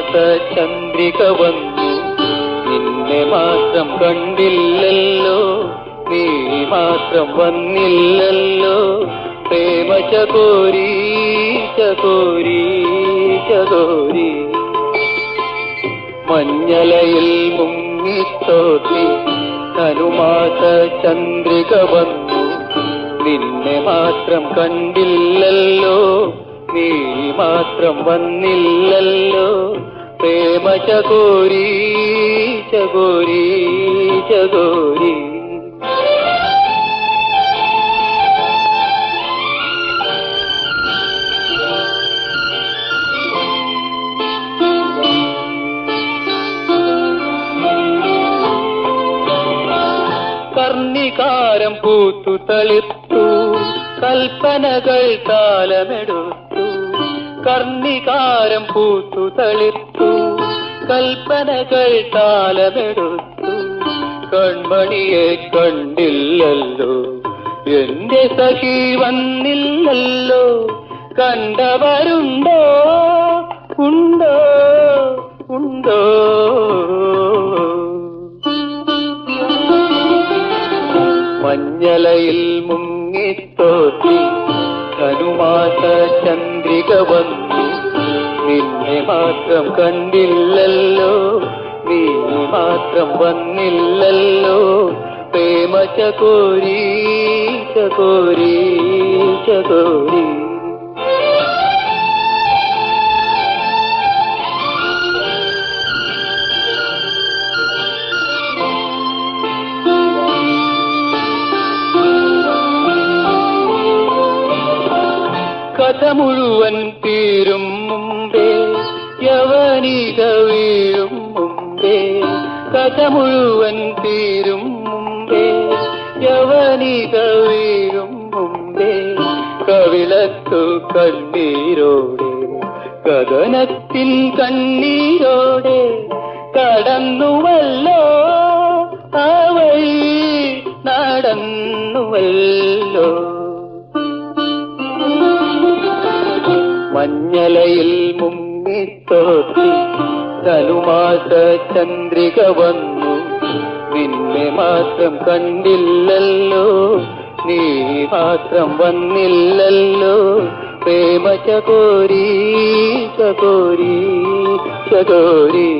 ധനുമാസ ചന്ദ്രിക വന്നു, നിന്നെ മാത്രം കണ്ടില്ലല്ലോ, നീ മാത്രം വന്നില്ലല്ലോ. പ്രേമ ചകോരി ചകോരി ചകോരി. മഞ്ഞലയിൽ മുങ്ങിത്തോത്തി ധനുമാസ ചന്ദ്രിക വന്നു, നിന്നെ മാത്രം കണ്ടില്ലല്ലോ, നീ മാത്രം വന്നില്ലല്ലോ. പ്രേമ ചകോരി ചകോരി ചകോരി. കർണികാരം പൂത്തു തളിർത്തു, കൽപ്പനകൾ താലമെടുത്തു. കർണികാരം പൂത്തു തളിർത്തു, കൽപ്പനകൾ താലമെടുത്തു. കൺമണിയെ കണ്ടില്ലല്ലോ, എന്റെ സഖി വന്നില്ലല്ലോ. കണ്ടവരുണ്ടോ ഉണ്ടോ ഉണ്ടോ? മഞ്ഞലയിൽ മുങ്ങിത്തോത്തി ധനുമാസ ചന്ദ്രിക വന്നു, നിന്നെ മാത്രം കണ്ടില്ലല്ലോ, നീ മാത്രം വന്നില്ലല്ലോ. പ്രേമ ചകോരി ചകോരി ചകോരി. കഥ മുഴുവൻ തീരും മുമ്പേ, യവനിക വീഴും മുമ്പേ. കഥ മുഴുവൻ തീരും മുമ്പേ, യവനിക വീഴും മുമ്പേ. കവിളത്തു കണ്ണീരോടെ, കഥനത്തിൽ കണ്ണീരോടെ. കടന്നുവല്ലോ ആ വഴി നടന്നുവല്ലോ. മഞ്ഞലയിൽ മുങ്ങിത്തോത്തി ധനുമാസ ചന്ദ്രിക വന്നു, നിന്നെ മാത്രം കണ്ടില്ലല്ലോ, നീ മാത്രം വന്നില്ലല്ലോ. പ്രേമ ചകോരി ചകോരി ചകോരി.